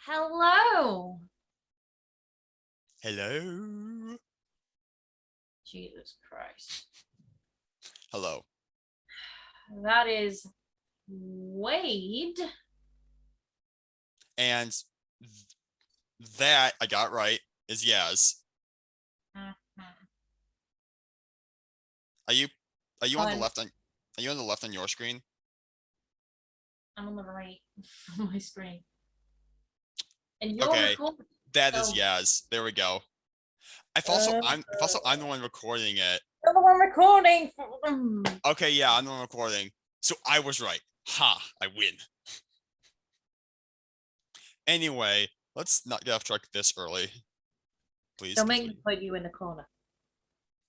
Hello. Hello. Jesus Christ. Hello. That is Wade. And that I got right is Yaz. Mhm. Are you on the I'm left on your screen? on the right of my screen. And you're Okay. recording. That is So, Yaz. There we go. I'm the one recording it. you're the one recording. Okay, yeah, I'm the one recording. So I was right. Ha, I win. Anyway, let's not get off track this early. Please Don't make me continue. put you in the corner.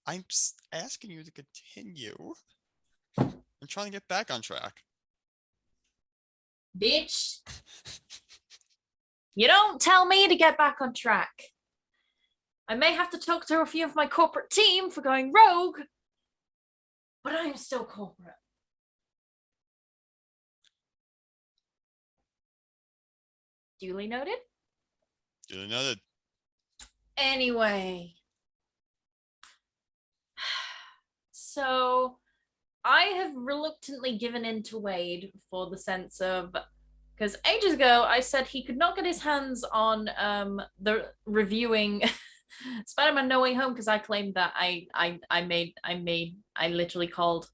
I'm asking you to continue. I'm trying to get back on track. Bitch. You don't tell me to get back on track. I may have to talk to a few of my corporate team for going rogue, but I'm still corporate. Duly noted. Duly noted. Anyway. So I have reluctantly given in to Wade for the sense of, because ages ago I said he could not get his hands on the reviewing Spider-Man No Way Home because I claimed that I literally called,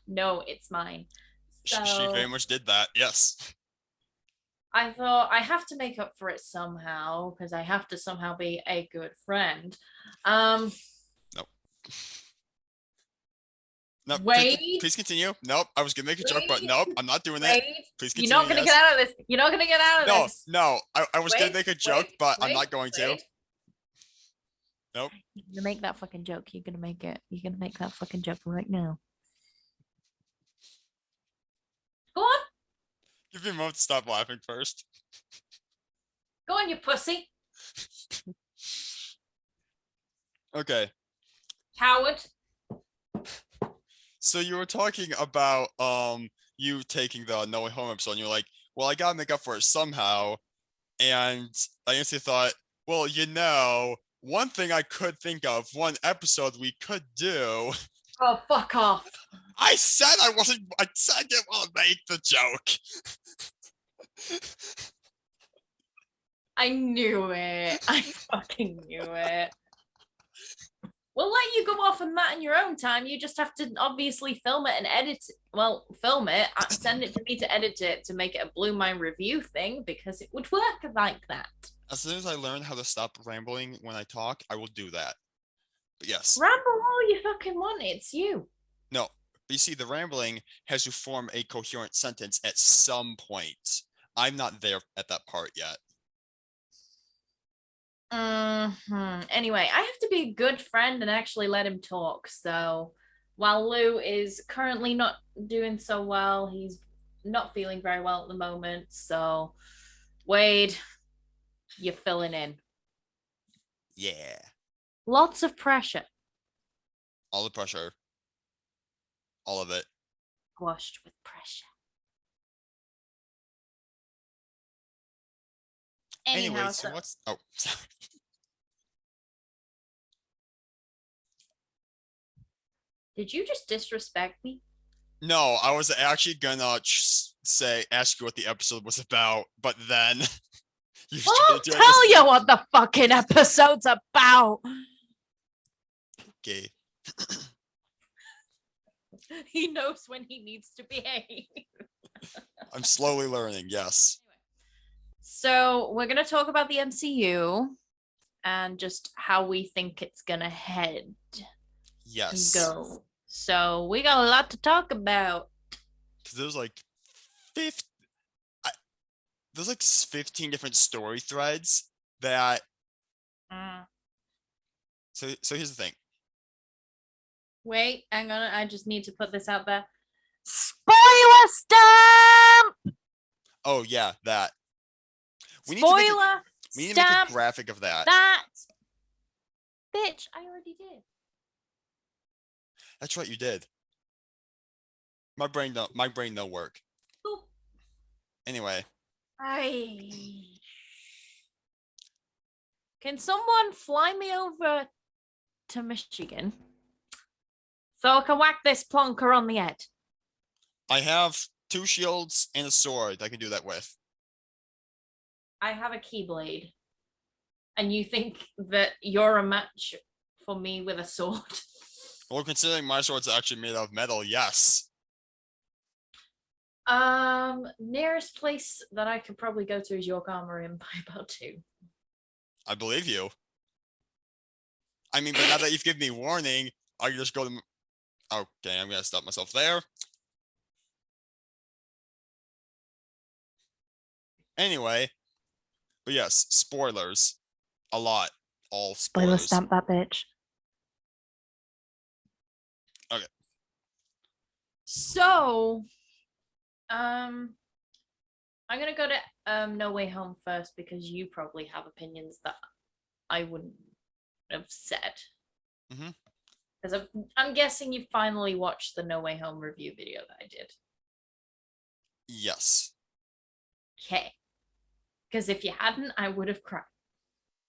no, it's mine. She very So much did that. Yes. I thought I have to make up for it somehow because I have to somehow be a good friend. Nope. No, Wade, please continue. Nope, I was gonna make a joke, but Wade, nope, I'm not doing it. Wade, Please you're continue, not gonna yes. get out of this. You're not gonna get out of No, this. no, I was gonna Wait, make a joke, wait, but I'm wait, not going to. wait. Nope. You're gonna make that fucking joke. You're gonna make it. You're gonna make that fucking joke right now. Go on. Give me a moment to stop laughing first. Go on, you pussy. Okay. Coward. So you were talking about you taking the No Way Home episode, and you're like, well, I gotta make up for it somehow. And I instantly thought, well, one thing I could think of, one episode we could do. Oh, fuck off. I said I didn't want to make the joke. I knew it. I fucking knew it. We'll let you go off on that in your own time. You just have to obviously film it and edit it. Well, film it, send it to me to edit it to make it a Blue Mind review thing because it would work like that. As soon as I learn how to stop rambling when I talk, I will do that. But yes. Ramble all you fucking want. It's you. No, but you see, the rambling has to form a coherent sentence at some point. I'm not there at that part yet. Anyway, I have to be a good friend and actually let him talk. So while Lou is currently not doing so well, he's not feeling very well at the moment. So, Wade, you're filling in. Yeah. Lots of pressure. All the pressure. All of it. Washed with pressure. Anyhow, Anyway, so what's... Oh, sorry. Did you just disrespect me? No, I was actually gonna ask you what the episode was about, but then... I'll tell you what the fucking episode's about. Okay. He knows when he needs to behave. I'm slowly learning, yes. So we're going to talk about the MCU and just how we think it's going to head. Yes. Go. So we got a lot to talk about. Because there's like 15 different story threads that... So here's the thing. Wait, hang on. I just need to put this out there. Spoiler stamp! Oh, yeah, that. We need to make a graphic of that. Bitch, I already did. That's right, you did. My brain don't work. Oop. Anyway. Can someone fly me over to Michigan so I can whack this plonker on the head? I have 2 shields and a sword I can do that with. I have a keyblade. And you think that you're a match for me with a sword? Well, considering my sword's actually made of metal, yes. Nearest place that I could probably go to is York Armory by about 2. I believe you. I mean, but now that you've given me warning, I can just go to... Okay, I'm gonna stop myself there. Anyway, but yes, spoilers. A lot. All Spoiler spoilers. stamp that bitch. Okay. So, I'm gonna go to No Way Home first because you probably have opinions that I wouldn't have said. Because I'm guessing you finally watched the No Way Home review video that I did. Yes. Okay. Because if you hadn't, I would have cried.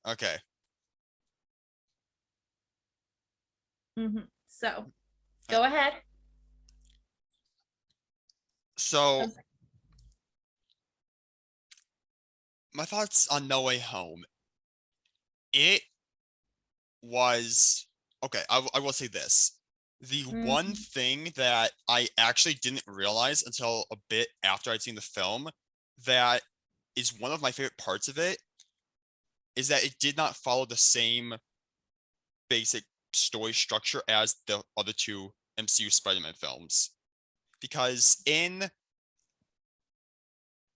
Okay. So, go ahead. So, my thoughts on No Way Home. It was... Okay, I will say this. The one thing that I actually didn't realize until a bit after I'd seen the film that is one of my favorite parts of it is that it did not follow the same basic story structure as the other 2 MCU Spider-Man films. Because in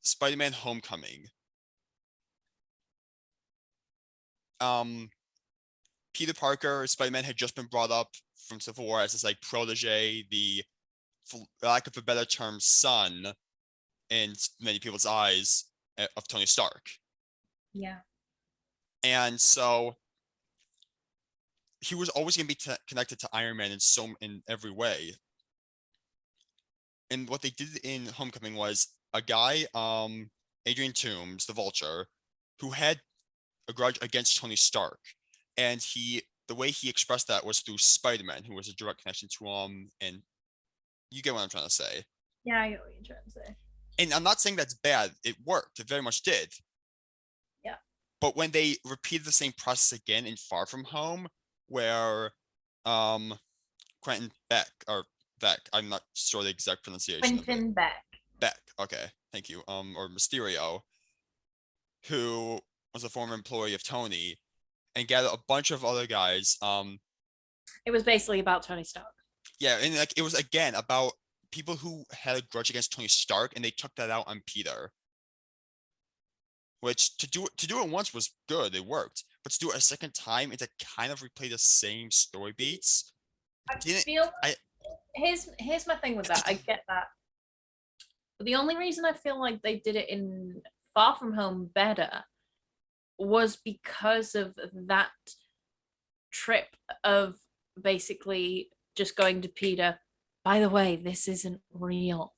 Spider-Man Homecoming, Peter Parker, Spider-Man, had just been brought up from Civil War as his like protege, the, for lack of a better term, son in many people's eyes of Tony Stark. Yeah. And so he was always going to be connected to Iron Man in every way. And what they did in Homecoming was a guy, Adrian Toomes, the Vulture, who had a grudge against Tony Stark, and the way he expressed that was through Spider-Man, who was a direct connection to him. And you get what I'm trying to say. Yeah, I get what you're trying to say. And I'm not saying that's bad. It worked. It very much did. Yeah. But when they repeated the same process again in Far From Home, where Quentin Beck, or Beck, I'm not sure the exact pronunciation of Quentin it. Beck. Beck, okay, thank you. Or Mysterio, who was a former employee of Tony, and gathered a bunch of other guys. It was basically about Tony Stark. Yeah, and like it was again about people who had a grudge against Tony Stark, and they took that out on Peter. Which to do it once was good, it worked. But to do it a second time and to kind of replay the same story beats, here's my thing with that. I get that. But the only reason I feel like they did it in Far From Home better was because of that trip of basically just going to Peter, by the way, this isn't real.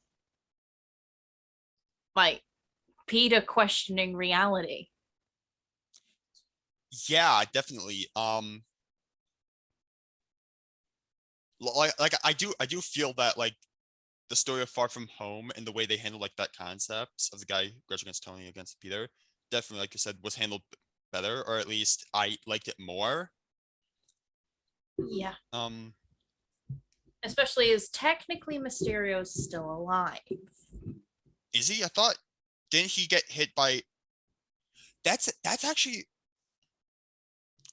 Like Peter questioning reality. Yeah, definitely. Like I do feel that like the story of Far From Home and the way they handle like that concept of the guy grudge against Tony against Peter, definitely, like you said, was handled better, or at least I liked it more. Yeah. Especially as technically Mysterio's still alive. Is he? I thought, didn't he get hit by... That's actually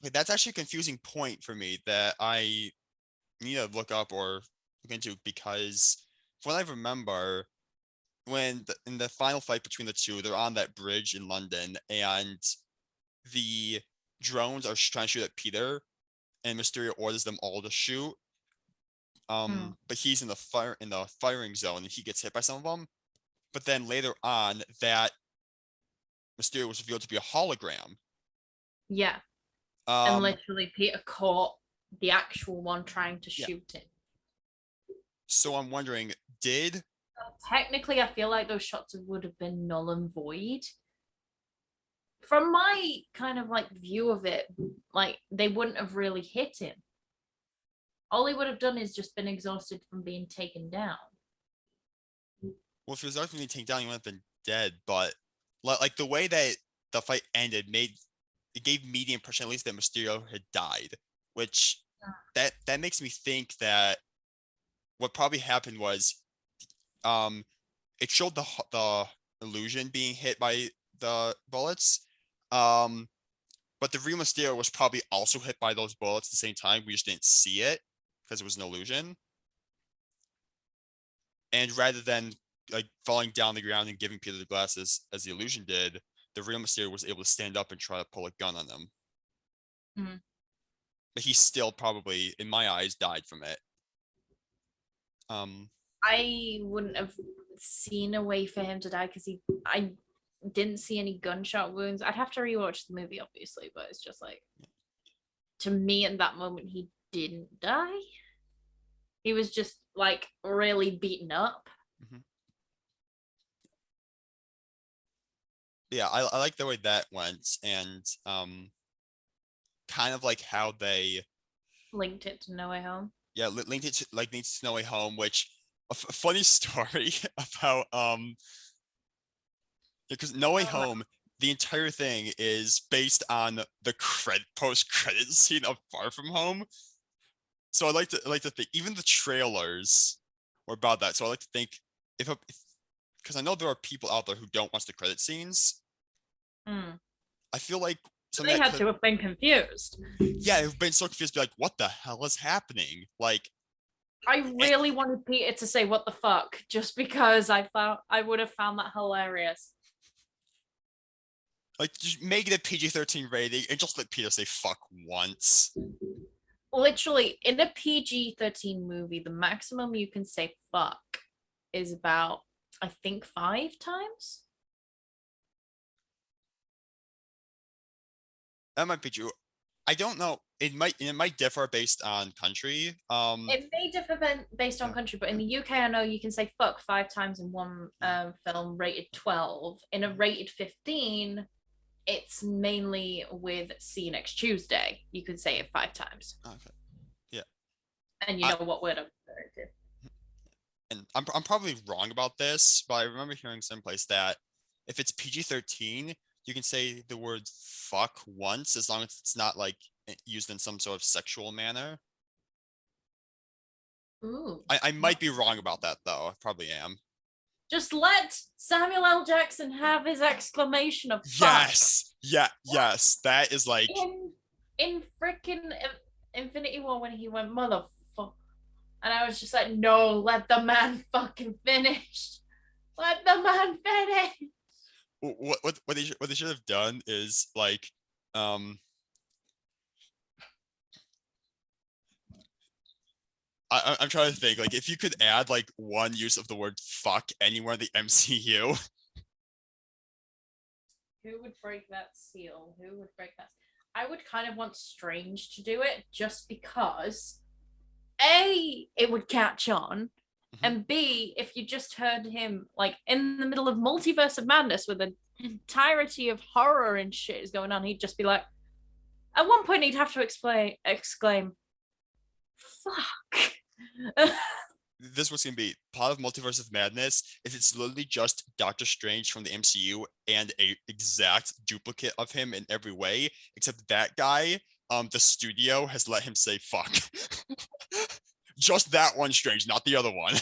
a confusing point for me that I need to look up or look into, because from what I remember, when in the final fight between the 2, they're on that bridge in London, and the drones are trying to shoot at Peter, and Mysterio orders them all to shoot. But he's in the firing zone, and he gets hit by some of them. But then later on, that Mysterio was revealed to be a hologram. Yeah. And literally Peter caught the actual one trying to shoot him. So I'm wondering, technically I feel like those shots would have been null and void from my kind of like view of it, like they wouldn't have really hit him. All he would have done is just been exhausted from being taken down. Well, if he was ultimately taken down, he would have been dead. But like the way that the fight ended gave me the impression at least that Mysterio had died, which that makes me think that what probably happened was it showed the illusion being hit by the bullets. But the real Mysterio was probably also hit by those bullets at the same time. We just didn't see it because it was an illusion. And rather than like falling down the ground and giving Peter the glasses as the illusion did, the real Mysterio was able to stand up and try to pull a gun on them. Mm. But he still probably, in my eyes, died from it. I wouldn't have seen a way for him to die because I didn't see any gunshot wounds. I'd have to rewatch the movie, obviously, but it's just like, to me at that moment, he didn't die. He was just like really beaten up. Mm-hmm. Yeah, I like the way that went, and kind of like how they linked it to No Way Home. Yeah, linked it to No Way Home, which a funny story about because No Way Home, the entire thing is based on the post-credit scene of Far From Home. So I like to think even the trailers were about that. So I like to think because I know there are people out there who don't watch the credit scenes. I feel like they had to have been confused. Yeah, they've been so confused, be like, what the hell is happening? Like, I really wanted Peter to say what the fuck, just because I thought I would have found that hilarious. Like, just make it a PG-13 rating and just let Peter say fuck once. Literally, in a PG-13 movie, the maximum you can say fuck is about, I think, 5 times. That might be true. I don't know. It might differ based on country. It may differ based on country, but in the UK, I know you can say fuck 5 times in one film rated 12. In a rated 15, it's mainly with See You Next Tuesday. You could say it 5 times. Okay. Yeah. And you know what word I'm referring to. And I'm probably wrong about this, but I remember hearing someplace that if it's PG-13, you can say the word fuck once as long as it's not like used in some sort of sexual manner. Ooh. I might be wrong about that though. I probably am. Just let Samuel L. Jackson have his exclamation of fuck. Yes. Yeah. Yes. That is like in freaking Infinity War when he went motherfucker, and I was just like, no, let the man fucking finish. Let the man finish. What they should have done is like I'm trying to think, like, if you could add like one use of the word fuck anywhere in the MCU. Who would break that seal? Who would break that? I would kind of want Strange to do it just because A, it would catch on, and B, if you just heard him like in the middle of Multiverse of Madness with an entirety of horror and shit is going on, he'd just be like, at one point he'd have to exclaim, fuck. This was gonna be part of Multiverse of Madness is it's literally just Doctor Strange from the MCU and a exact duplicate of him in every way, except that guy, the studio has let him say fuck. Just that one Strange, not the other one.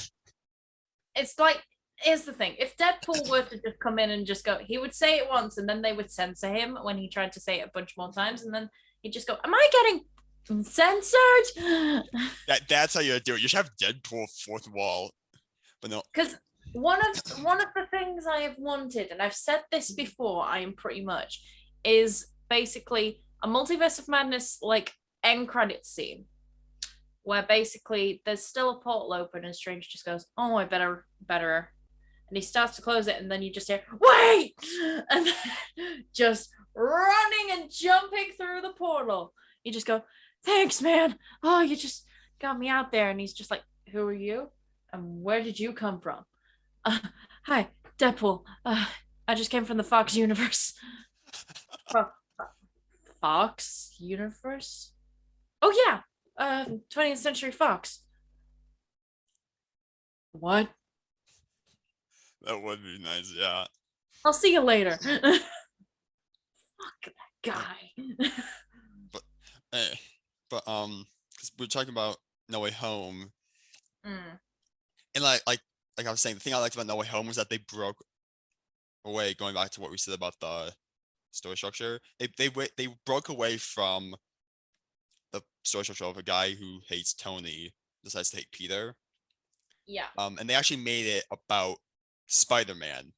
It's like, here's the thing. If Deadpool were to just come in and just go, he would say it once and then they would censor him when he tried to say it a bunch more times, and then he'd just go, am I getting censored? That's how you do it. You should have Deadpool fourth wall. But no. Because one of the things I have wanted, and I've said this before, I am pretty much, is basically a Multiverse of Madness like end credits scene where basically there's still a portal open and Strange just goes, oh, I better, and he starts to close it, and then you just hear, wait, and then just running and jumping through the portal. You just go, thanks, man. Oh, you just got me out there. And he's just like, who are you? And where did you come from? Hi, Deadpool. I just came from the Fox universe. Fox universe. Oh yeah, 20th Century Fox. What? That would be nice, yeah. I'll see you later. Fuck that guy. But, eh, because we're talking about No Way Home, Mm, and like I was saying, the thing I liked about No Way Home was that they broke away. Going back to what we said about the story structure, they broke away from the story structure of a guy who hates Tony decides to hate Peter. yeah. And they actually made it about Spider-Man.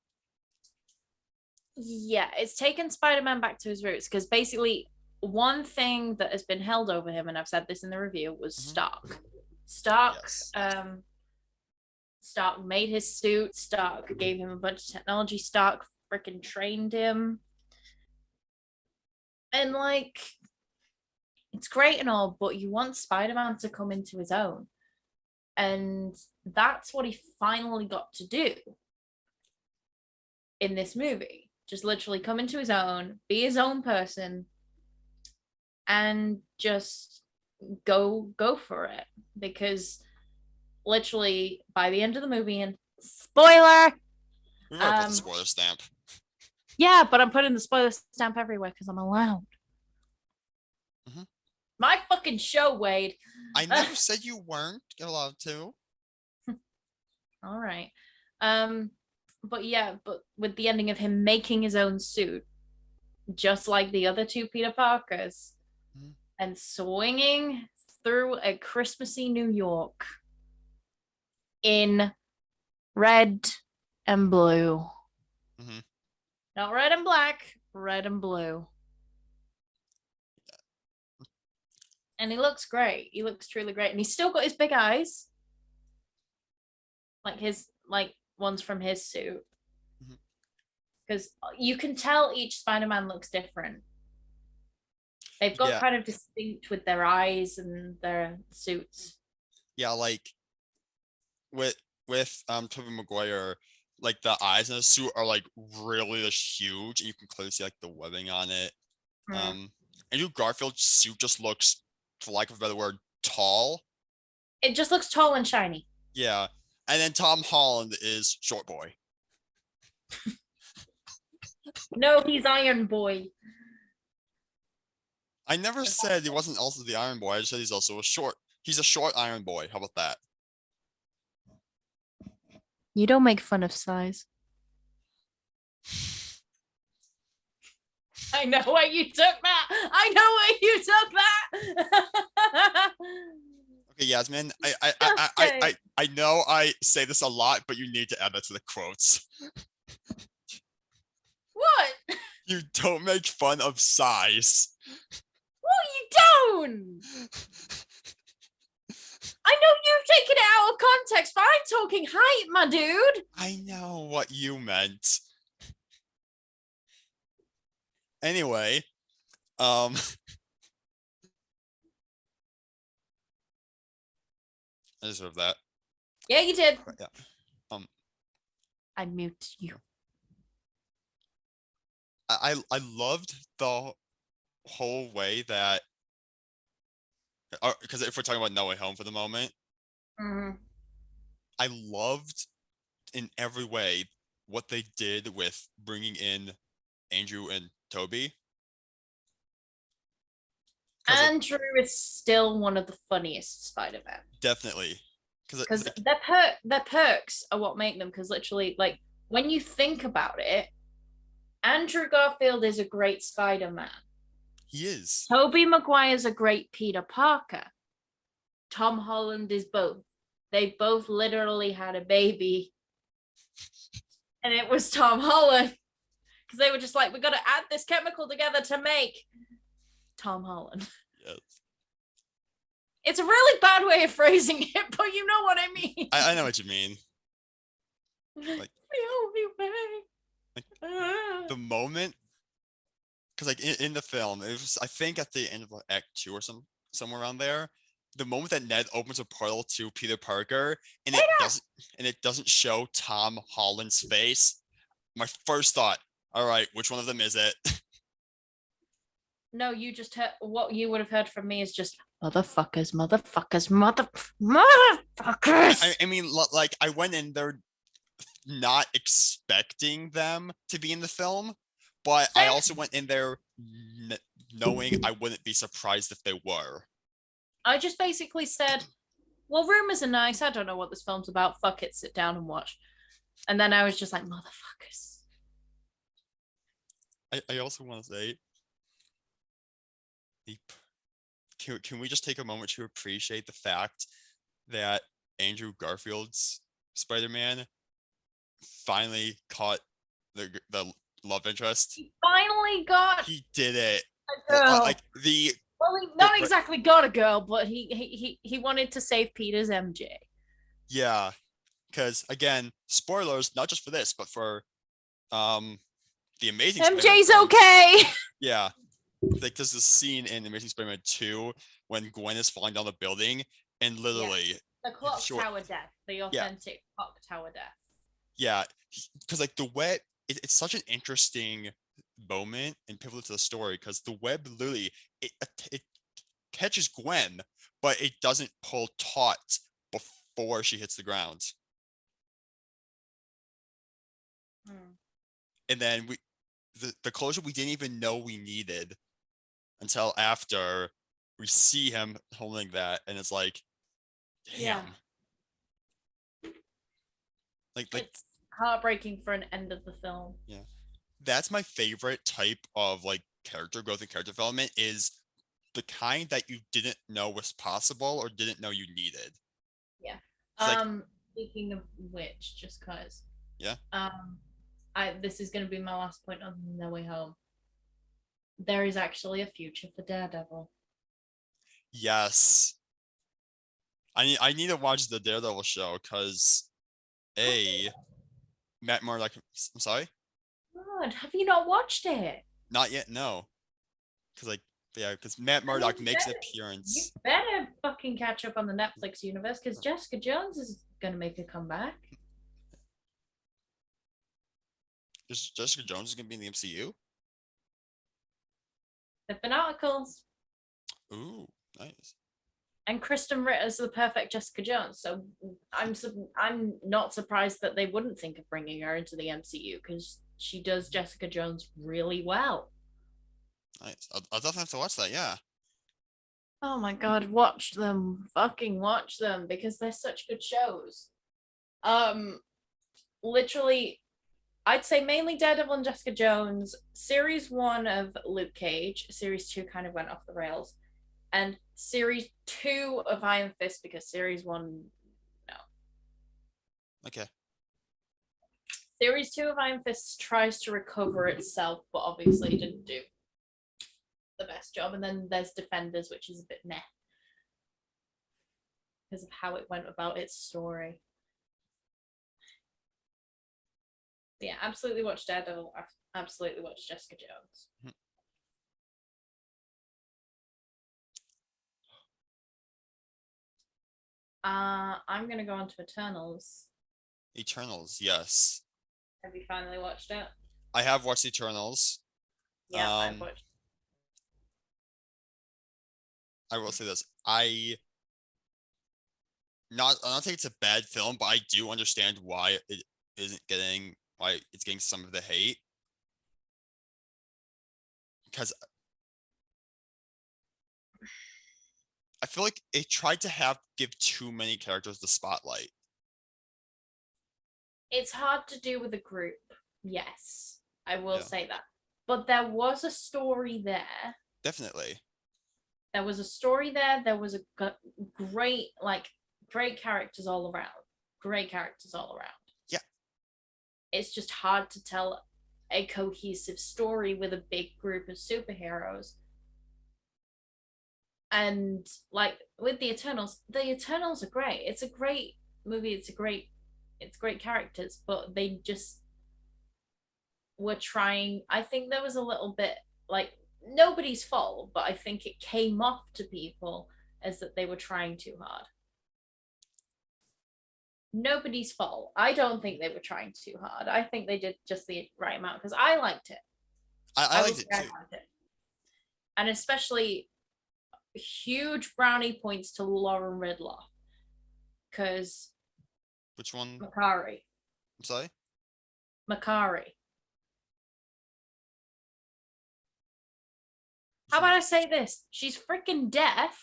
Yeah, it's taken Spider-Man back to his roots because basically one thing that has been held over him, and I've said this in the review, was Stark. Yes. Stark made his suit. Stark gave him a bunch of technology. Stark freaking trained him. And like, it's great and all, but you want Spider-Man to come into his own. And that's what he finally got to do in this movie. Just literally come into his own, be his own person, and just go for it. Because literally by the end of the movie, and spoiler, We've already put the spoiler stamp. yeah, but I'm putting the spoiler stamp everywhere because I'm allowed. My fucking show, Wade. I never said you weren't allowed to. All right. But yeah, but with the ending of him making his own suit, just like the other two Peter Parkers, and swinging through a Christmassy New York in red and blue. Not red and black, red and blue. And he looks great. He looks truly great. And he's still got his big eyes. Like ones from his suit. Because you can tell each Spider-Man looks different. They've got kind of distinct with their eyes and their suits. Yeah, like with Tobey Maguire, like the eyes in the suit are like really huge, and you can clearly see like the webbing on it. Andrew Garfield's suit just looks, for lack of a better word, tall. It just looks tall and shiny. Yeah. And then Tom Holland is short boy. No, he's Iron Boy. I never said he wasn't also the Iron Boy. I just said he's also he's a short Iron Boy. How about that? You don't make fun of size. I know where you took that. Okay, Yasmin, I know I say this a lot, but you need to add that to the quotes. What? You don't make fun of size. Well, you don't. I know you've taken it out of context, but I'm talking height, my dude. I know what you meant. Anyway, I deserve that. Yeah, you did. Yeah. I mute you. I loved the whole way that, because if we're talking about No Way Home for the moment, I loved in every way what they did with bringing in Andrew and Toby. Andrew is still one of the funniest Spider-Man. Definitely. Because their perks are what make them, because literally, like, when you think about it, Andrew Garfield is a great Spider-Man. He is. Tobey Maguire's a great Peter Parker. Tom Holland is both. They both literally had a baby. And it was Tom Holland. Because they were just like, we got to add this chemical together to make Tom Holland. Yes. It's a really bad way of phrasing it, but you know what I mean. I know what you mean. Like, the moment, because like in the film, it was, I think at the end of like Act 2 or somewhere around there, the moment that Ned opens a portal to Peter Parker and it doesn't show Tom Holland's face, my first thought, all right, which one of them is it? No, you just heard what you would have heard from me is just motherfuckers. I mean, like I went in there not expecting them to be in the film, but I Same. also went in there knowing I wouldn't be surprised if they were. I just basically said, well, rumors are nice. I don't know what this film's about. Fuck it, sit down and watch. And then I was just like, motherfuckers. I also want to say, can we just take a moment to appreciate the fact that Andrew Garfield's Spider-Man finally caught the love interest? He finally got He did it. a girl. Like the Well, he not exactly got a girl, but he wanted to save Peter's MJ. Yeah, because again, spoilers not just for this, but for the Amazing MJ's Spider-Man. okay. Yeah, like there's this scene in Amazing Spider-Man 2 when Gwen is falling down the building and literally the clock tower death, the authentic clock tower death. Yeah, because like the web, it's such an interesting moment and pivotal to the story because the web literally it catches Gwen, but it doesn't pull taut before she hits the ground. And then the closure we didn't even know we needed until after we see him holding that, and it's like, damn. Yeah. Like it's heartbreaking for an end of the film. Yeah, that's my favorite type of like character growth and character development, is the kind that you didn't know was possible or didn't know you needed. Yeah. Like, speaking of which, just cause. Yeah. This is gonna be my last point on No Way Home. There is actually a future for Daredevil. Yes. I need to watch the Daredevil show because Matt Murdock. I'm sorry. God, have you not watched it? Not yet. No. Because Matt Murdock makes an appearance. You better fucking catch up on the Netflix universe because Jessica Jones is gonna make a comeback. Jessica Jones is gonna be in the MCU? There've been articles. Ooh, nice. And Kristen Ritter's the perfect Jessica Jones, so I'm not surprised that they wouldn't think of bringing her into the MCU because she does Jessica Jones really well. Nice. I'll definitely have to watch that. Yeah. Oh my god, watch them. Fucking watch them because they're such good shows. Literally, I'd say mainly Daredevil and Jessica Jones. Series 1 of Luke Cage. Series 2 kind of went off the rails. And Series 2 of Iron Fist because Series 1, no. Okay. Series 2 of Iron Fist tries to recover itself, but obviously didn't do the best job. And then there's Defenders, which is a bit meh because of how it went about its story. But yeah, absolutely watch Daredevil. Absolutely watch Jessica Jones. I'm gonna go on to Eternals. Eternals, yes. Have you finally watched it? I have watched Eternals. Yeah, I've watched. I will say this. I don't think it's a bad film, but I do understand why it's getting some of the hate. Because I feel like it tried to give too many characters the spotlight. It's hard to do with a group. Yes, I will say that. But there was a story there. Definitely. There was a story there. There was a great characters all around. Great characters all around. Yeah. It's just hard to tell a cohesive story with a big group of superheroes. And like with the Eternals are great. It's a great movie. It's great characters, but they just were trying. I think there was a little bit like nobody's fault, but I think it came off to people as that they were trying too hard. Nobody's fault. I don't think they were trying too hard. I think they did just the right amount because I liked it. I liked it too. and especially huge brownie points to Lauren Ridloff, because Which one? Makari. I'm sorry? Makari. How about I say this? She's freaking deaf.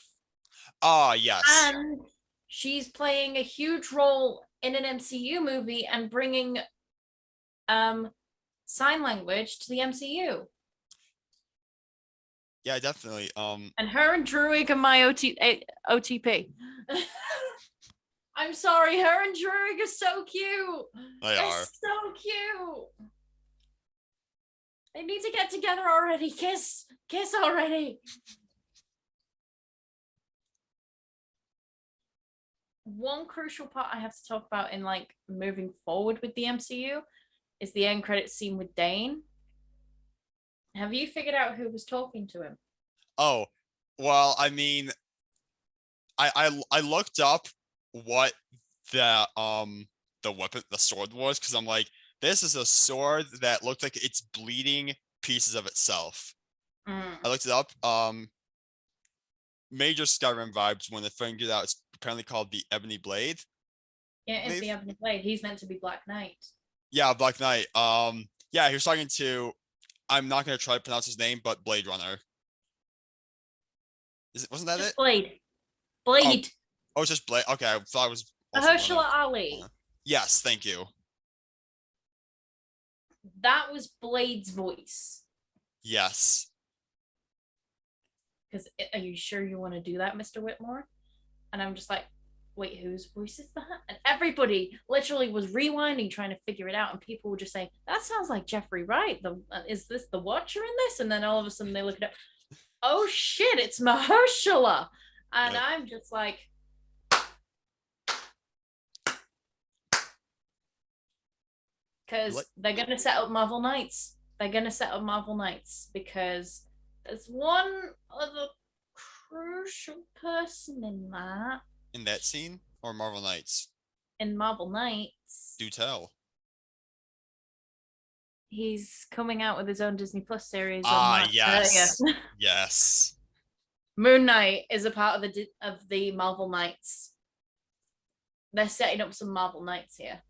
Ah, yes. And she's playing a huge role in an MCU movie and bringing sign language to the MCU. Yeah, definitely. And her and Druig are my OTP. I'm sorry, her and Druig are so cute. They They're are. so cute. They need to get together already. Kiss already. One crucial part I have to talk about in like moving forward with the MCU is the end credits scene with Dane. Have you figured out who was talking to him? Oh, well, I mean, I looked up what the weapon, the sword was, because I'm like, this is a sword that looked like it's bleeding pieces of itself. I looked it up. Major Skyrim vibes when they figured out it's apparently called the Ebony Blade. Yeah, it's the Ebony Blade. He's meant to be Black Knight. Yeah, Black Knight. Yeah, he was talking to, I'm not gonna try to pronounce his name, but Blade Runner. Wasn't that Just it? Blade. Blade. Oh, it's just Blade. Okay, I thought it was Mahershala Ali. Yes, thank you. That was Blade's voice. Yes. Because are you sure you want to do that, Mr. Whitmore? And I'm just like, wait, whose voice is that? And everybody literally was rewinding, trying to figure it out. And people were just saying, that sounds like Jeffrey Wright. Is this the Watcher in this? And then all of a sudden they look it up. Oh shit, it's Mahershala. And yep. I'm just like, because they're going to set up Marvel Knights. They're going to set up Marvel Knights because there's one other crucial person in that. In that scene or Marvel Knights? In Marvel Knights. Do tell. He's coming out with his own Disney Plus series. Yes. Yes. Moon Knight is a part of the Marvel Knights. They're setting up some Marvel Knights here.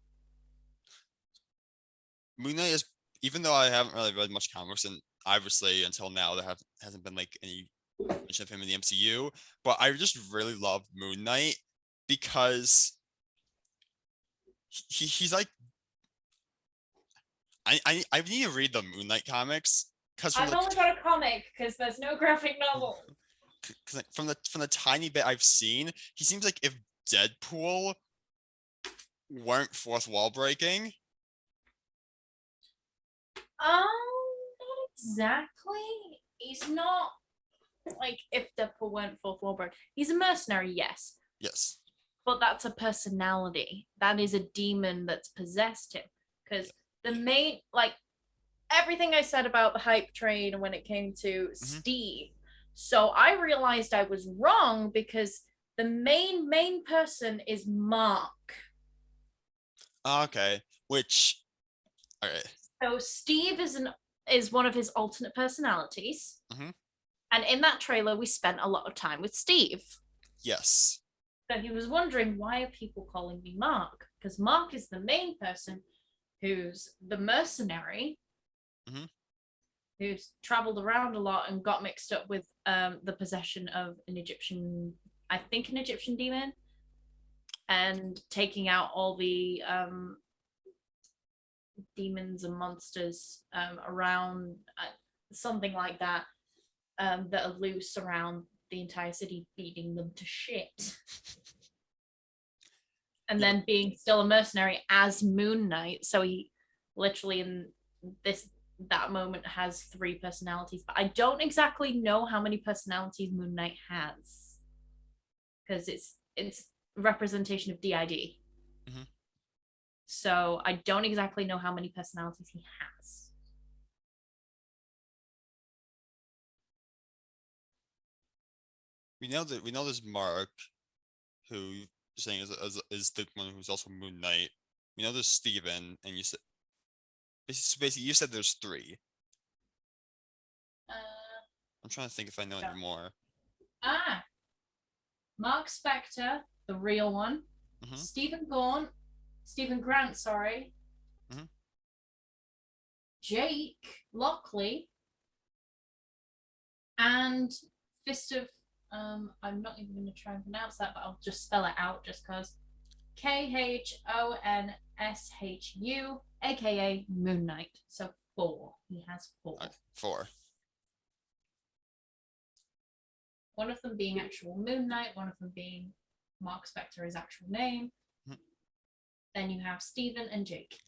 Moon Knight is, even though I haven't really read much comics, and obviously until now there hasn't been like any mention of him in the MCU, but I just really love Moon Knight because he's like, I need to read the Moon Knight comics because I've only got a comic because there's no graphic novel. Because from the tiny bit I've seen, he seems like if Deadpool weren't fourth wall breaking. Not exactly. He's not like if Deadpool weren't fourth wall break. He's a mercenary, yes. Yes. But that's a personality. That is a demon that's possessed him. Because the main, like, everything I said about the hype train when it came to Steve. So I realized I was wrong because the main person is Mark. Okay. Which, all right. So Steve is one of his alternate personalities. And in that trailer, we spent a lot of time with Steve. Yes. So he was wondering, why are people calling me Mark? Because Mark is the main person who's the mercenary, who's traveled around a lot and got mixed up with the possession of an Egyptian demon, and taking out all the demons and monsters around, something like that, that are loose around the entire city, beating them to shit. And then being still a mercenary as Moon Knight. So he literally in that moment has 3 personalities. But I don't exactly know how many personalities Moon Knight has. Because it's representation of DID. So I don't exactly know how many personalities he has. We know there's Mark, who you're saying is the one who's also Moon Knight. We know there's Steven, and you said basically you said there's 3. trying to think if I know Yeah. any more. Mark Spector, the real one. Mhm. Stephen Grant, sorry. Mhm. Jake Lockley. And Fist of, I'm not even going to try and pronounce that, but I'll just spell it out just because. KHONSHU, aka Moon Knight. So 4. He has 4. 4. One of them being actual Moon Knight, one of them being Mark Spector, his actual name. Mhm. Then you have Stephen and Jake.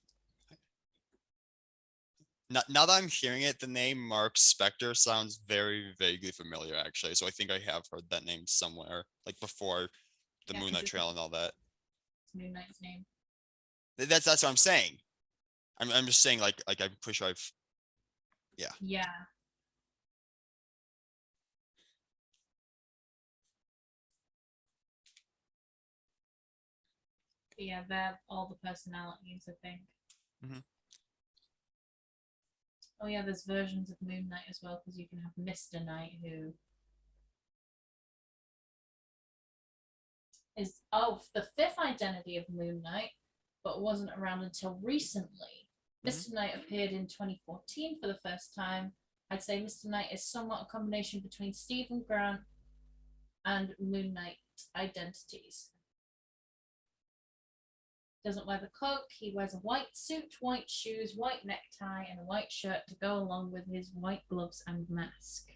Now that I'm hearing it, the name Mark Spector sounds very vaguely familiar, actually. So I think I have heard that name somewhere, like before the Moon Knight trail and all that. It's Moon Knight's name. That's what I'm saying. I'm just saying, like I'm pretty sure I've. Yeah. Yeah. Yeah, they're all the personalities, I think. Mhm. Oh yeah, there's versions of Moon Knight as well, because you can have Mr. Knight, who is the 5th identity of Moon Knight, but wasn't around until recently. Mr. Knight appeared in 2014 for the first time. I'd say Mr. Knight is somewhat a combination between Stephen Grant and Moon Knight identities. Doesn't wear the cloak. He wears a white suit, white shoes, white necktie, and a white shirt to go along with his white gloves and mask.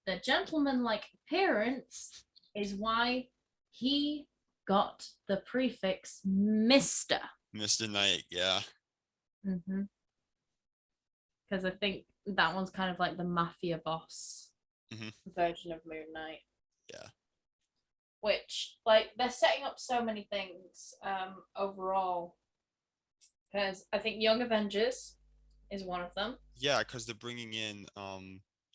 The gentleman-like appearance is why he got the prefix Mr. Mr. Knight, yeah. Because I think that one's kind of like the mafia boss version of Moon Knight. Yeah. Which, like, they're setting up so many things overall. Because I think Young Avengers is one of them. Yeah, because they're bringing in,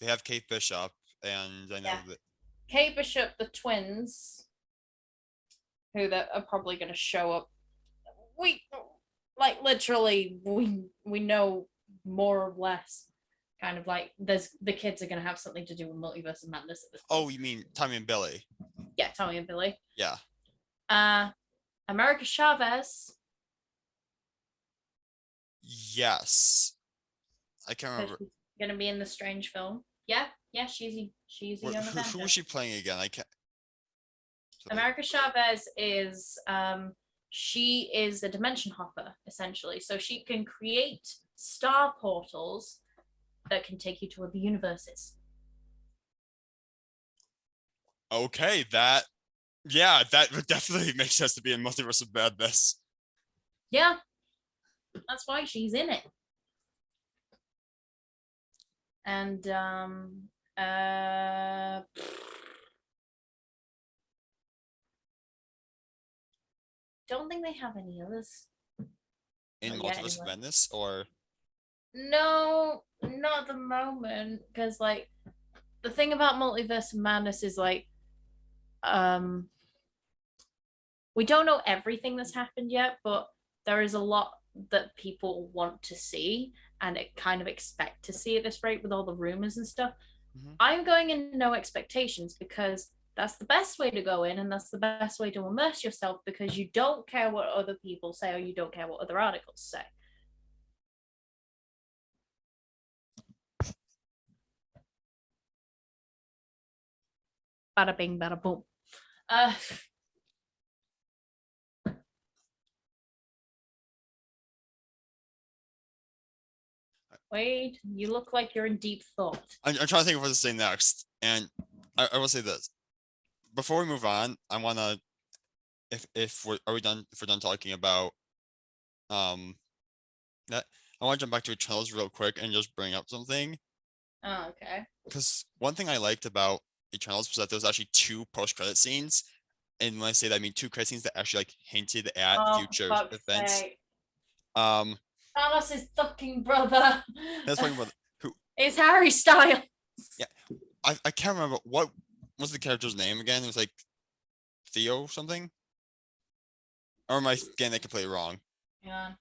they have Kate Bishop, and I know that. Kate Bishop, the twins, who that are probably going to show up. Literally, we know more or less. Kind of like the kids are going to have something to do with Multiverse of Madness at this point. Oh, you mean Tommy and Billy? Yeah, Tommy and Billy. Yeah. America Chavez. Yes. I can't remember. She's gonna be in the Strange film. Yeah, she's a young Avenger. Who was she playing again? I can't. America Chavez is she is a dimension hopper essentially, so she can create star portals that can take you to other universes. Okay, that would definitely make sense to be in Multiverse of Madness. Yeah, that's why she's in it. And don't think they have any others In Multiverse of Madness, or no, not at the moment, because like the thing about Multiverse of Madness is like we don't know everything that's happened yet, but there is a lot that people want to see and kind of expect to see at this rate with all the rumors and stuff. I'm going in no expectations because that's the best way to go in, and that's the best way to immerse yourself, because you don't care what other people say or you don't care what other articles say. Bada bing, bada boom. Wade, you look like you're in deep thought. I'm trying to think of what to say next, and I will say this before we move on. I want to, if we're done talking about that, I want to jump back to Eternals real quick and just bring up something. Oh, okay. Because one thing I liked about Eternals was that there was actually 2 post-credit scenes, and when I say that, I mean 2 credit scenes that actually like hinted at future events. Sake. Thanos' fucking brother. That's fucking brother. Who? It's Harry Styles. Yeah, I can't remember what was the character's name again. It was like Theo something. Or am I getting that completely wrong? Yeah.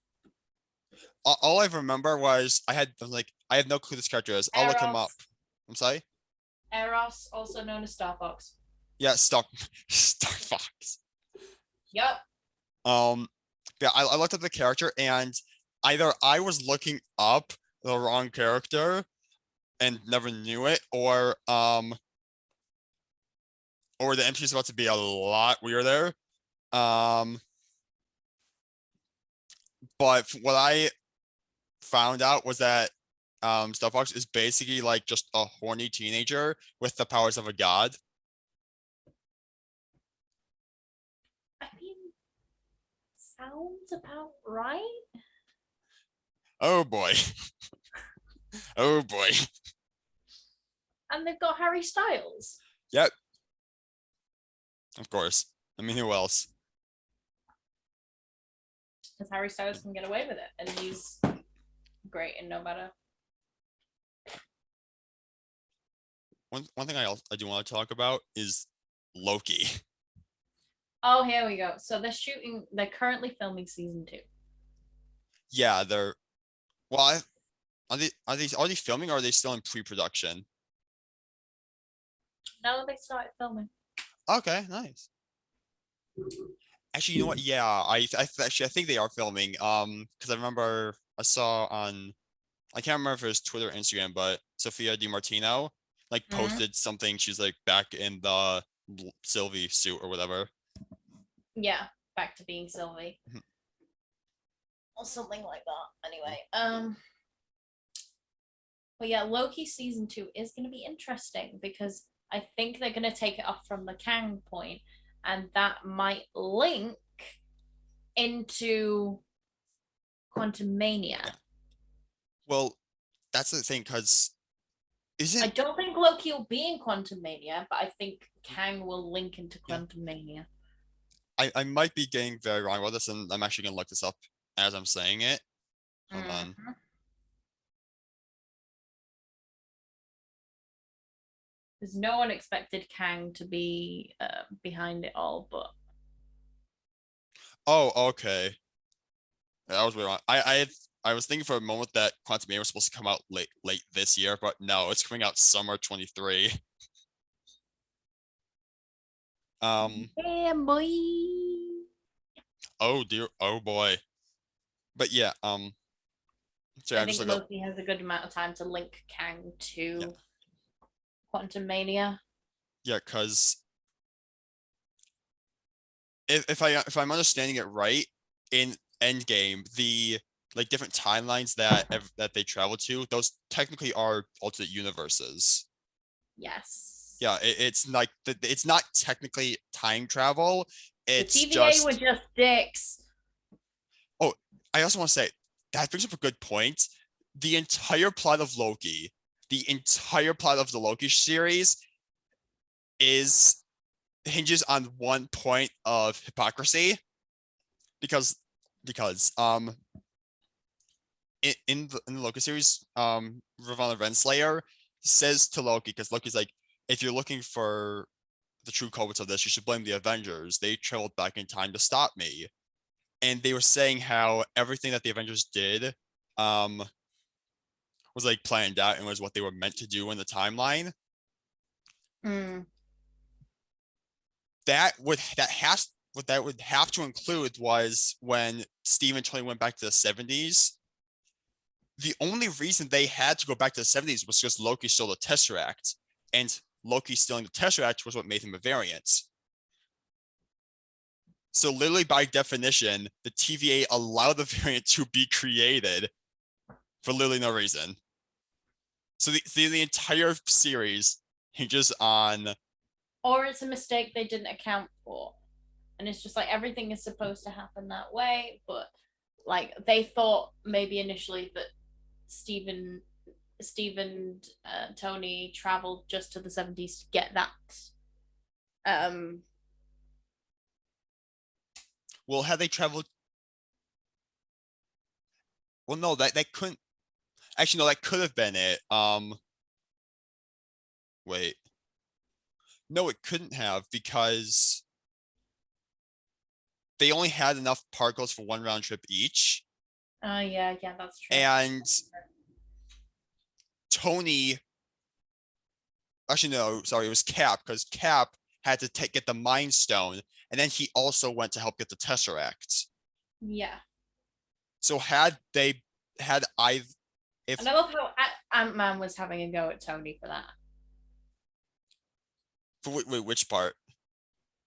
All I remember was I have no clue who this character is. I'll look him up. I'm sorry. Eros, also known as Star Fox. Yeah, Star Fox. Yep. Yeah, I looked up the character and either I was looking up the wrong character and never knew it, or the entry is about to be a lot weirder. But what I found out was that Star Fox is basically like just a horny teenager with the powers of a god. I mean, sounds about right. Oh boy. Oh boy. And they've got Harry Styles. Yep. Of course. I mean, who else? Because Harry Styles can get away with it, and he's great and no matter. One thing I do want to talk about is Loki. Oh, here we go. So they're currently filming season 2. Yeah, they're well. Are they already filming, or are they still in pre-production? No, they started filming. Okay, nice. Actually, you know what? Yeah, I think they are filming. Because I remember I saw on, I can't remember if it was Twitter or Instagram, but Sophia DiMartino like posted something. She's like back in the Sylvie suit or whatever. Yeah, back to being Sylvie. Or something like that. Anyway, but yeah, Loki season 2 is going to be interesting because I think they're going to take it off from the Kang point, and that might link into Quantum Mania. Yeah. Well, that's the thing, because I don't think Loki will be in Quantum Mania, but I think Kang will link into Quantum Mania. I might be getting very wrong about this, and I'm actually gonna look this up as I'm saying it. Hold on. Because no one expected Kang to be behind it all, but Oh, okay. I was way wrong. I was thinking for a moment that Quantum Mania was supposed to come out late this year, but no, it's coming out summer 23. Yeah, boy. Oh dear, oh boy. But yeah, sorry, I think Loki has a good amount of time to link Kang to Quantum Mania. Yeah, because if I'm understanding it right, in Endgame, the like different timelines that they travel to, those technically are alternate universes. Yes. Yeah, it's like it's not technically time travel. It's the TVA were just dicks. Oh, I also want to say that brings up a good point. The entire plot of Loki, the entire plot of the Loki series hinges on one point of hypocrisy. Because in the Loki series, Ravonna Renslayer says to Loki, because Loki's like, if you're looking for the true culprits of this, you should blame the Avengers. They traveled back in time to stop me. And they were saying how everything that the Avengers did was like planned out and was what they were meant to do in the timeline. What that would have to include was when Steve and Tony went back to the 70s. The only reason they had to go back to the 70s was because Loki stole the Tesseract, and Loki stealing the Tesseract was what made him a variant. So literally by definition, the TVA allowed the variant to be created for literally no reason. So the entire series hinges on, or it's a mistake they didn't account for, and it's just like everything is supposed to happen that way, but like they thought maybe initially that Steve and Tony traveled just to the 70s to get that. Well, had they traveled? Well, no, that couldn't. Actually, no, that could have been it. Wait. No, it couldn't have, because they only had enough particles for one round trip each. Yeah, that's true. And Tony, actually no, sorry, it was Cap, because Cap had to get the Mind Stone, and then he also went to help get the Tesseract. Yeah. So had I, if And I love how Ant-Man was having a go at Tony for that. for wait, which part?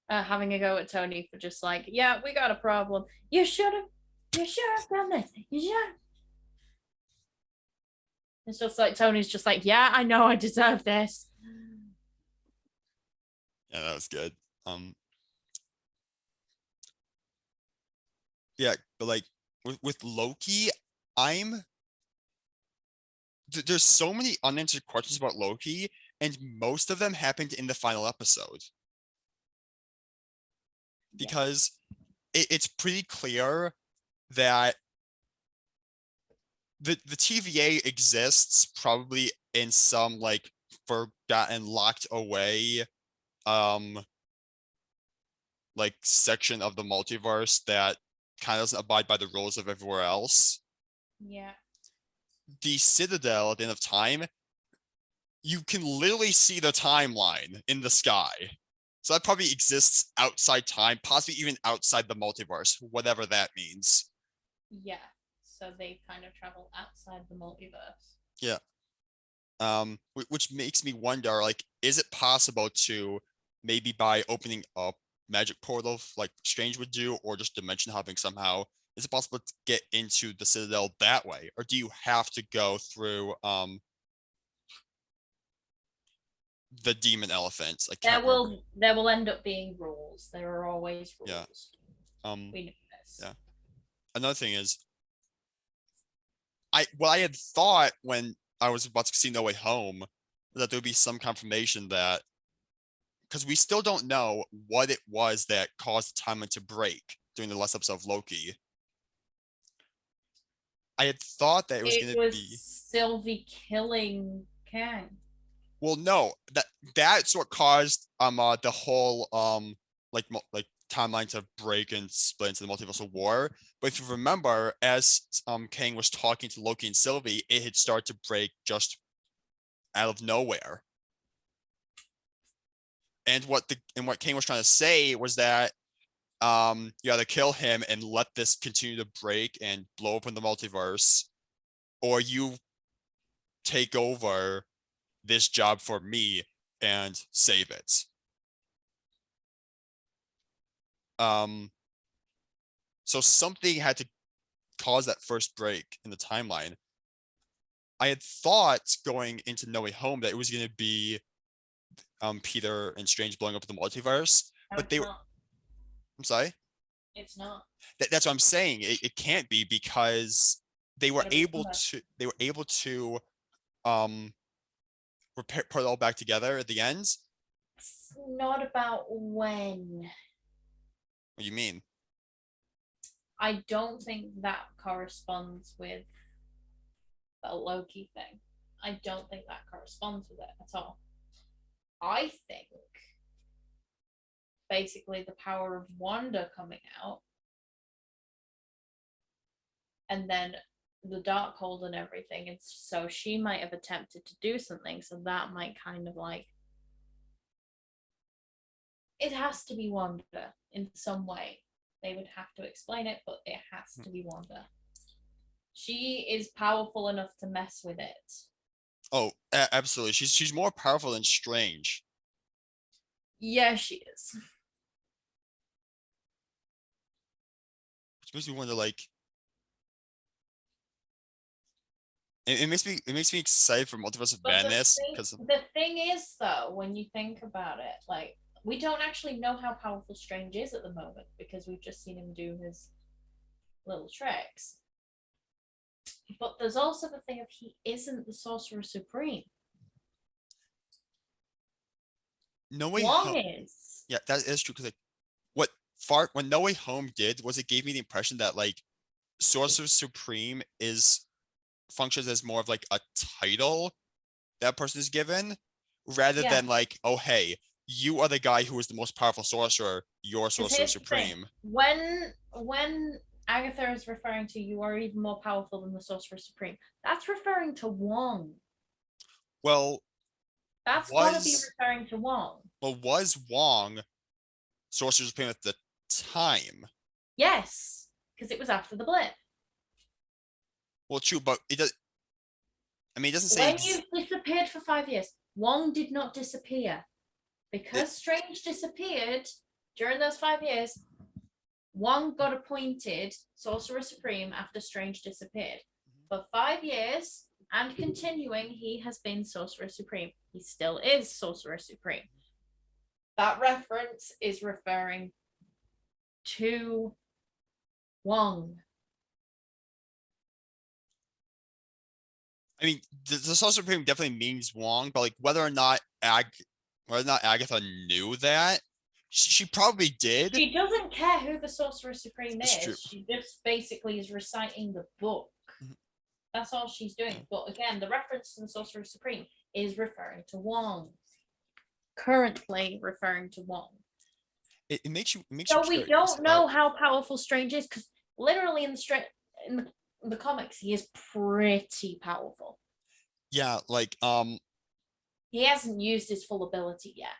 Having a go at Tony for just like, yeah, we got a problem. You should have done this. You should. It's just like Tony's just like, yeah, I know I deserve this. Yeah, that was good. Yeah, but like with Loki, there's so many unanswered questions about Loki, and most of them happened in the final episode. Because it's pretty clear that the TVA exists probably in some like forgotten, locked away like section of the multiverse that kind of doesn't abide by the rules of everywhere else. Yeah. The Citadel at the end of time, you can literally see the timeline in the sky. So that probably exists outside time, possibly even outside the multiverse, whatever that means. Yeah. So they kind of travel outside the multiverse. Yeah. Which makes me wonder, like, is it possible to maybe by opening up magic portal like Strange would do, or just dimension hopping somehow, is it possible to get into the Citadel that way? Or do you have to go through the demon elephants? I can't remember. There will end up being rules. There are always rules. Yeah. We know this. Yeah. Another thing is, I had thought when I was about to see No Way Home that there would be some confirmation that, because we still don't know what it was that caused the timeline to break during the last episode of Loki. I had thought that it was going to be Sylvie killing Kang. Well, no, that's what caused the whole like timeline to break and split into the multiversal war. But if you remember, as Kang was talking to Loki and Sylvie, it had started to break just out of nowhere. And what Kang was trying to say was that you either kill him and let this continue to break and blow up in the multiverse, or you take over this job for me and save it. So something had to cause that first break in the timeline. I had thought going into No Way Home that it was going to be Peter and Strange blowing up the multiverse, No, but they were. I'm sorry. It's not. That's what I'm saying. It can't be, because they were able to. They were able to put it all back together at the end. It's not about when. What do you mean? I don't think that corresponds with the Loki thing. I don't think that corresponds with it at all. I think basically the power of Wanda coming out, and then the Darkhold and everything, and so she might have attempted to do something, so that might kind of like, it has to be Wanda in some way. They would have to explain it, but it has to be Wanda. She is powerful enough to mess with it. Oh, absolutely. She's more powerful than Strange. Yeah, she is. Which makes me wonder, like, it makes me excited for Multiverse of Madness, because the thing is, though, when you think about it, like, we don't actually know how powerful Strange is at the moment, because we've just seen him do his little tricks. But there's also the thing of he isn't the Sorcerer Supreme. No Way Wong Home is. Yeah, that is true, because like what No Way Home did was it gave me the impression that like Sorcerer Supreme functions as more of like a title that person is given, rather than like, oh hey, you are the guy who is the most powerful sorcerer, you're Sorcerer Supreme. When Agatha is referring to you are even more powerful than the Sorcerer Supreme, that's referring to Wong. Well, That's gotta be referring to Wong. But was Wong Sorcerer Supreme at the time? Yes, because it was after the blip. Well, true, but it does. I mean, it doesn't say. When you disappeared for 5 years, Wong did not disappear. Because Strange disappeared during those 5 years, Wong got appointed Sorcerer Supreme after Strange disappeared. For 5 years and continuing, he has been Sorcerer Supreme. He still is Sorcerer Supreme. That reference is referring to Wong. I mean, the Sorcerer Supreme definitely means Wong, but like whether or not Agatha knew that, she probably did. She doesn't care who the Sorcerer Supreme That's is. true. She just basically is reciting the book. That's all she's doing. But again, the reference to the Sorcerer Supreme is referring to Wong. Currently referring to Wong. It makes you. So we don't know how powerful Strange is, because literally in the comics, he is pretty powerful. Yeah, like he hasn't used his full ability yet.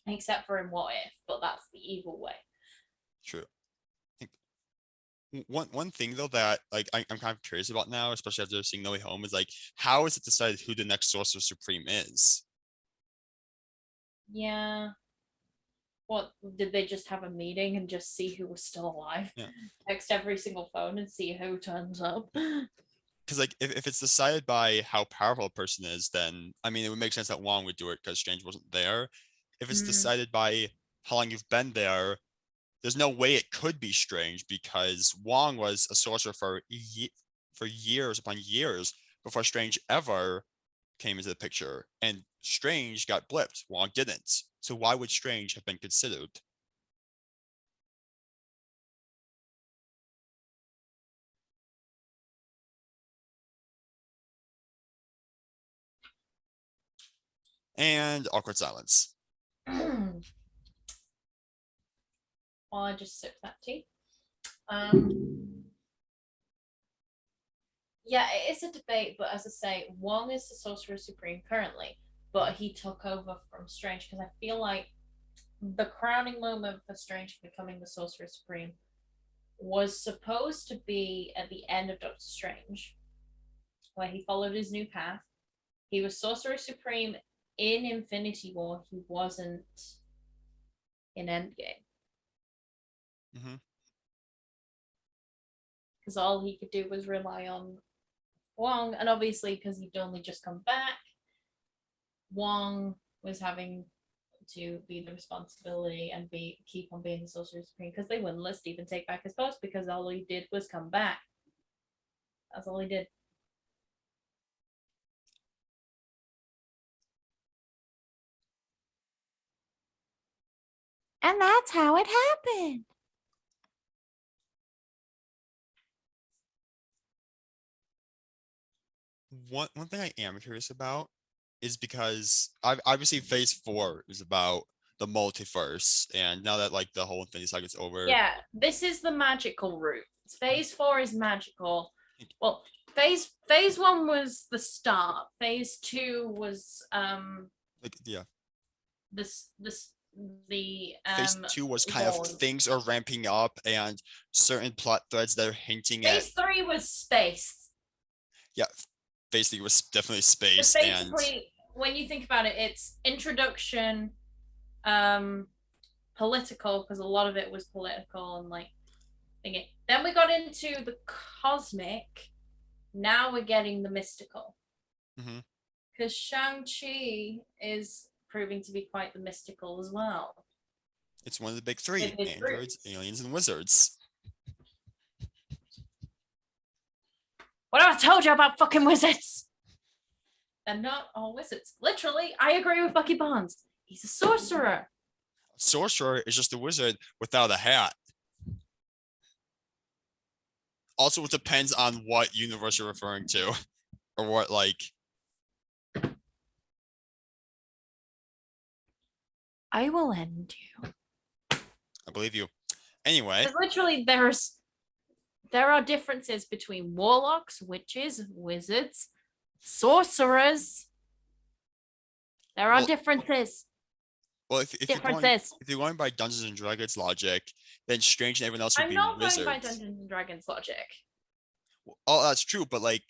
Except for in What If, but that's the evil way. True. One thing though that like I'm kind of curious about now, especially after seeing No Way Home, is like how is it decided who the next Sorcerer Supreme is? Yeah. What, did they just have a meeting and just see who was still alive? Yeah. Text every single phone and see who turns up. Because like if it's decided by how powerful a person is, then I mean it would make sense that Wong would do it because Strange wasn't there. If it's decided by how long you've been there, there's no way it could be Strange because Wong was a sorcerer for years upon years before Strange ever came into the picture, and Strange got blipped. Wong didn't. So why would Strange have been considered? And awkward silence. While I just sip that tea. Yeah, it is a debate, but as I say, Wong is the Sorcerer Supreme currently, but he took over from Strange because I feel like the crowning moment for Strange becoming the Sorcerer Supreme was supposed to be at the end of Doctor Strange, where he followed his new path. He was Sorcerer Supreme in Infinity War. He wasn't in Endgame. Because all he could do was rely on Wong, and obviously because he'd only just come back, Wong was having to be the responsibility and keep on being the Sorcerer Supreme, because they wouldn't let Stephen take back his post because all he did was come back. That's all he did. And that's how it happened. One thing I am curious about is because obviously phase 4 is about the multiverse, and now that like the whole Infinity Saga is over. Yeah, this is the magical route. Phase 4 is magical. Well, phase 1 was the start. Phase 2 was like yeah. The phase 2 was kind of things are ramping up and certain plot threads that are hinting at. Phase 3 was space. Yeah, phase 3 was definitely space. Basically, and when you think about it, it's introduction, political, because a lot of it was political and like thinking. Then we got into the cosmic. Now we're getting the mystical. Because Shang-Chi is proving to be quite the mystical as well. It's one of the big three: androids, aliens, and wizards. What have I told you about fucking wizards? They're not all wizards. Literally, I agree with Bucky Barnes. He's a sorcerer. A sorcerer is just a wizard without a hat. Also, it depends on what universe you're referring to, or what like. I will end you. I believe you. Anyway. Literally, there are differences between warlocks, witches, wizards, sorcerers. There are Well, differences. well, if you're going by Dungeons and Dragons logic, then Strange and everyone else would I'm be not wizards. going by Dungeons and Dragons logic. Oh, that's true, but like,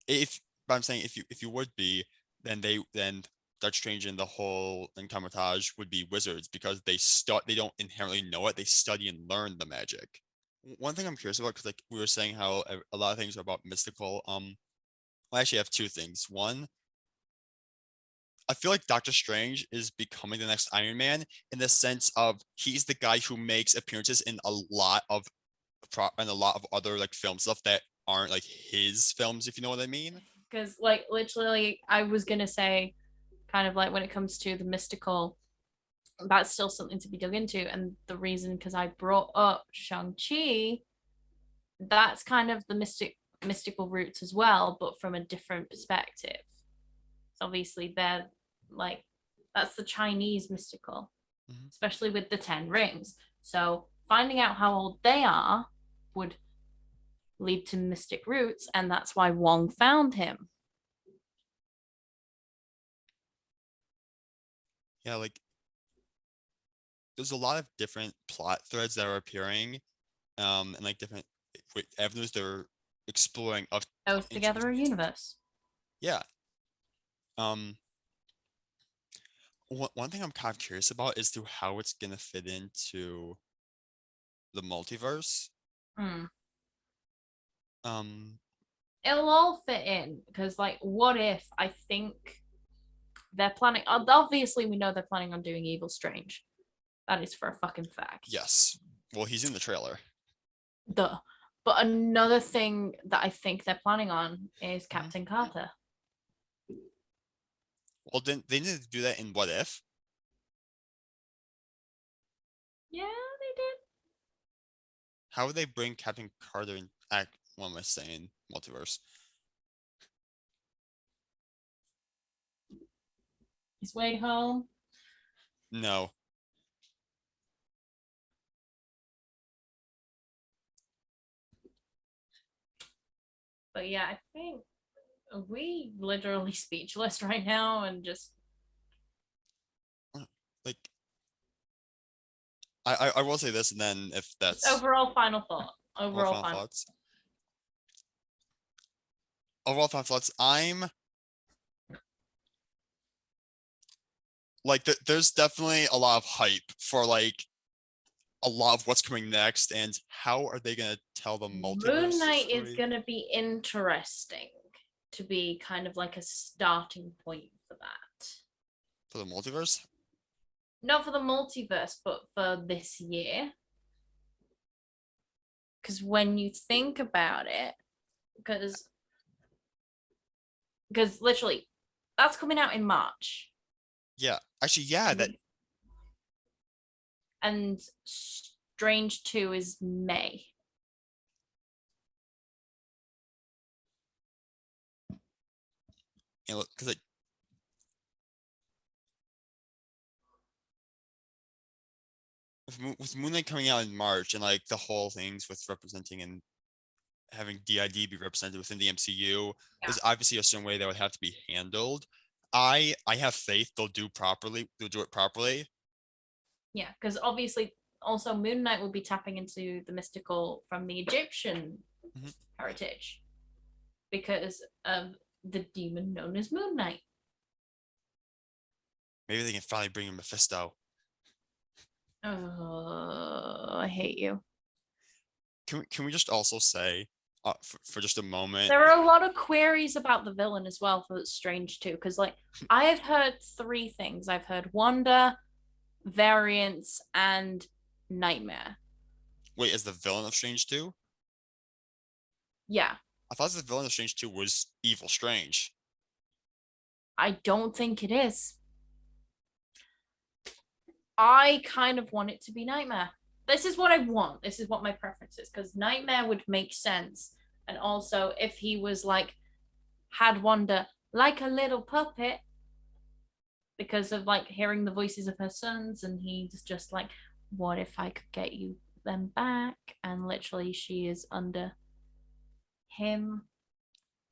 but I'm saying if you would be, then Doctor Strange and the whole Encamotage would be wizards because they don't inherently know it. They study and learn the magic. One thing I'm curious about, because like we were saying how a lot of things are about mystical. I actually have two things. One, I feel like Doctor Strange is becoming the next Iron Man in the sense of he's the guy who makes appearances in a lot of other like film stuff that aren't like his films, if you know what I mean. Because like literally I was gonna say kind of like when it comes to the mystical, that's still something to be dug into. And the reason because I brought up Shang-Chi, that's kind of the mystical roots as well, but from a different perspective. So obviously they're like that's the Chinese mystical, especially with the 10 rings. So finding out how old they are would lead to mystic roots, and that's why Wong found him. Yeah, like there's a lot of different plot threads that are appearing, and like different avenues they're exploring of Both together a universe. Yeah. Um, one thing I'm kind of curious about is to how it's gonna fit into the multiverse. Hmm. Um, It'll all fit in because, like, what if I think they're planning? Obviously, we know they're planning on doing Evil Strange. That is for a fucking fact. yes. Well, he's in the trailer. Duh. But another thing that I think they're planning on is Captain Carter. Well, then they need to do that in What If. Yeah, they did. How would they bring Captain Carter in act? What am I saying? Multiverse. He's way home. No. But yeah, I think we literally speechless right now and just Like, I will say this, and then if that's overall final thought. Overall final thoughts. Overall final thoughts. I'm like, there's definitely a lot of hype for like a lot of what's coming next, and how are they gonna tell the multiverse Moon Knight story? is gonna be interesting to be kind of like a starting point for that. For the multiverse? Not for the multiverse, but for this year. Because when you think about it, because literally that's coming out in March. Yeah. Actually, yeah, that and Strange 2 is May. you know, because like with Moon Knight coming out in March and like the whole things with representing and having DID be represented within the MCU, there's obviously a certain way that would have to be handled. I have faith they'll do it properly. Yeah, because obviously also Moon Knight will be tapping into the mystical from the Egyptian heritage because of the demon known as Moon Knight. Maybe they can finally bring in Mephisto. Oh, I hate you. Can we just also say, for just a moment, there are a lot of queries about the villain as well for Strange 2, because like I have heard three things. I've heard Wanda, Variants, and Nightmare. Wait, is the villain of Strange 2? Yeah. I thought the villain of Strange 2 was Evil Strange. I don't think it is. I kind of want it to be Nightmare. This is what I want. This is what my preference is, because Nightmare would make sense. And also, if he was like, had Wanda like a little puppet because of like hearing the voices of her sons, and he's just like, what if I could get you them back? And literally, she is under him.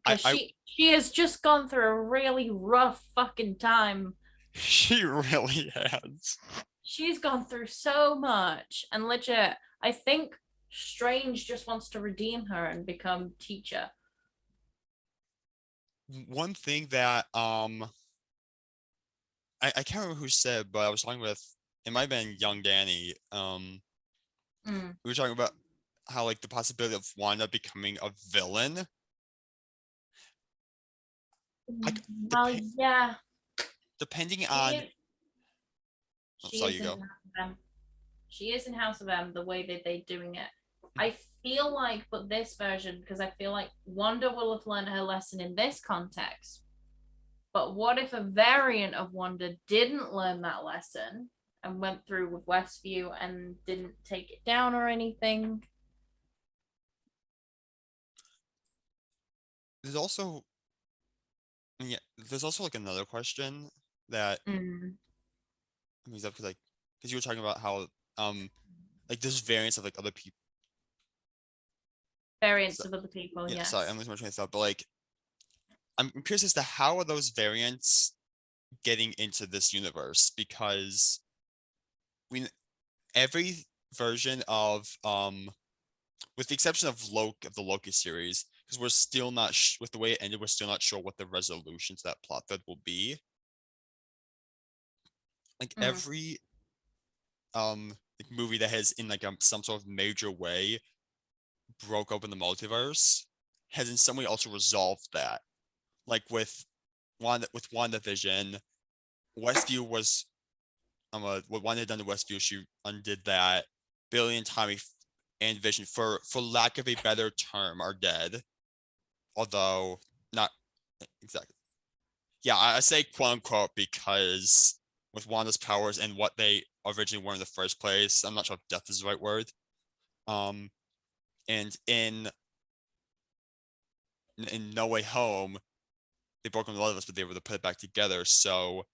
Because she has just gone through a really rough fucking time. She really has. She's gone through so much, and legit, I think Strange just wants to redeem her and become teacher. One thing that I can't remember who said, but I was talking with, it might have been Young Danny. We were talking about how like the possibility of Wanda becoming a villain. Like Well, yeah, depending she on is, she so is you in go. House of M. She is in House of M the way that they're doing it. I feel like, but this version, because I feel like Wanda will have learned her lesson in this context. But what if a variant of Wanda didn't learn that lesson and went through with Westview and didn't take it down or anything? There's also yeah, there's also like another question that brings up because you were talking about how like there's variants of like other people. Variants So, of other people, yeah, yes. sorry, I'm losing my train of thought, but like I'm curious as to how are those variants getting into this universe because we every version of with the exception of the Loki series, because we're still not with the way it ended, we're still not sure what the resolution to that plot thread will be. Like every like, movie that has in like some sort of major way broke open the multiverse has in some way also resolved that. Like with WandaVision, Westview was what Wanda had done to Westview, she undid that. Billy and Tommy and Vision, for lack of a better term, are dead. Although not exactly. Yeah, I say quote unquote because with Wanda's powers and what they originally were in the first place, I'm not sure if death is the right word. And in No Way Home, they broke up with a lot of us, but they were able to put it back together. So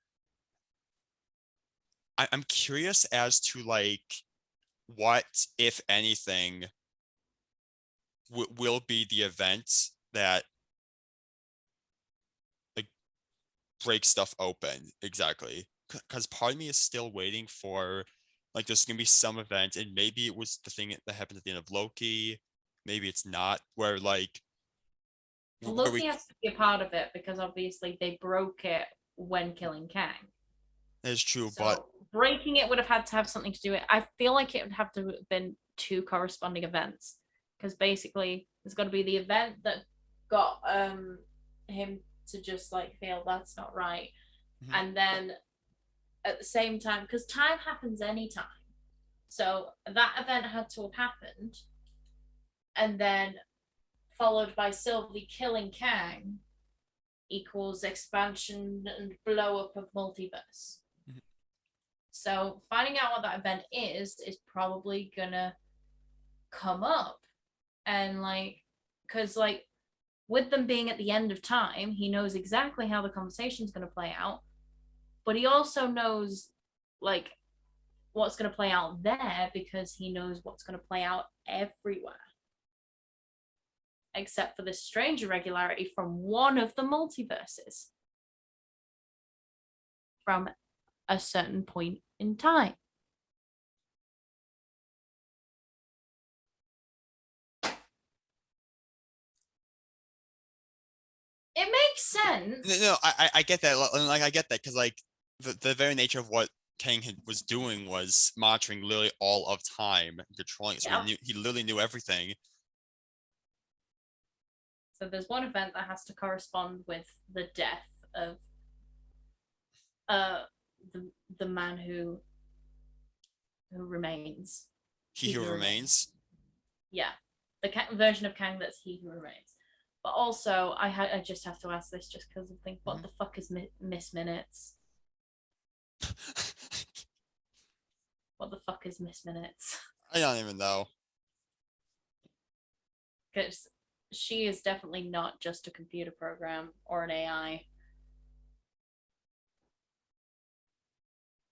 I'm curious as to like what, if anything, will be the event that like breaks stuff open exactly. Because part of me is still waiting for like there's gonna be some event, and maybe it was the thing that happened at the end of Loki, maybe it's not, where like where Loki we has to be a part of it because obviously they broke it when killing Kang. is true, but So breaking it would have had to have something to do with it. I feel like it would have to have been two corresponding events because basically there's got to be the event that got him to just like feel that's not right, and then at the same time, because time happens anytime, so that event had to have happened, and then followed by Sylvie killing Kang equals expansion and blow up of multiverse. So finding out what that event is probably gonna come up, and like, because like with them being at the end of time, he knows exactly how the conversation's gonna play out, but he also knows like what's gonna play out there because he knows what's gonna play out everywhere, except for this strange irregularity from one of the multiverses from a certain point in time. It makes sense. no, I get that. Like I get that because like the very nature of what Kang was doing was monitoring literally all of time, controlling it. So Yeah. he literally knew everything. So there's one event that has to correspond with the death of the man who remains. He Who Remains. Yeah, the version of Kang that's he who remains. But also, I just have to ask this just because I think, what the fuck is Miss Minutes? What the fuck is Miss Minutes? I don't even know. Because she is definitely not just a computer program or an AI.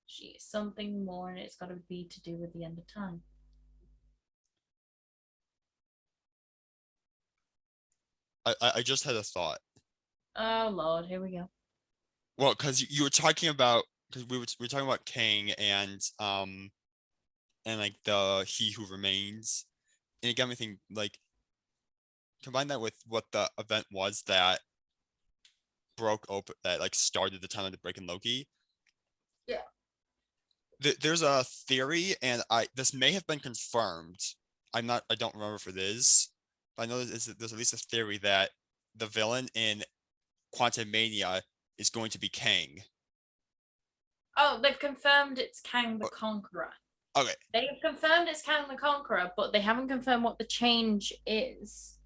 She is something more, and it's got to be to do with the end of time. I just had a thought. Oh Lord, here we go. Well, because you were talking about, because we were talking about Kang and like the He Who Remains, and it got me thinking, like, combine that with what the event was that broke open, that like started the timeline to break in Loki. Yeah. There's a theory, and this may have been confirmed. I don't remember if it is, but I know there's at least a theory that the villain in Quantumania is going to be Kang. Oh, they've confirmed it's Kang the Conqueror. Okay. They've confirmed it's Kang the Conqueror, but they haven't confirmed what the change is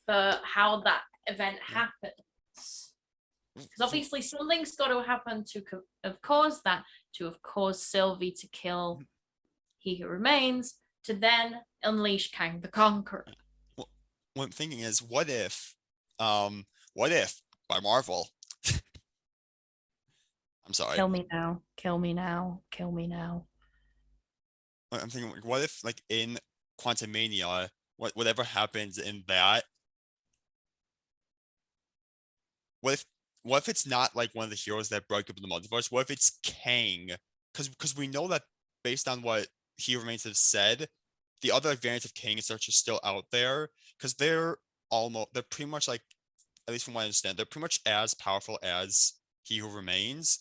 for how that event happens. Because obviously something's got to happen to have caused that, to have caused Sylvie to kill He Who Remains, to then unleash Kang the Conqueror. Well, what I'm thinking is, what if by Marvel? I'm sorry. Kill me now. Kill me now. Kill me now. I'm thinking, like, what if, like, in Quantumania, whatever happens in that, what if it's not like one of the heroes that broke up in the multiverse? What if it's Kang? Because we know that based on what He Who Remains have said, the other variants of Kang and such are still out there, because they're pretty much, like, at least from what I understand, they're pretty much as powerful as He Who Remains.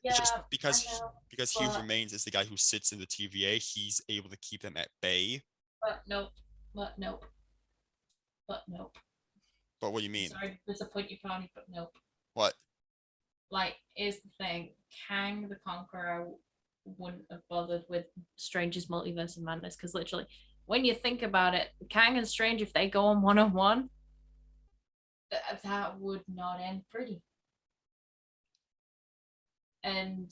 Yeah, Just I because know, He Who Remains is the guy who sits in the TVA, he's able to keep them at bay. But nope. But nope. But nope. But what do you mean? Sorry to disappoint you, Connie, but nope. What? Like, is the thing, Kang the Conqueror wouldn't have bothered with Strange's Multiverse of Madness, because literally, when you think about it, Kang and Strange, if they go on one-on-one, that would not end pretty. And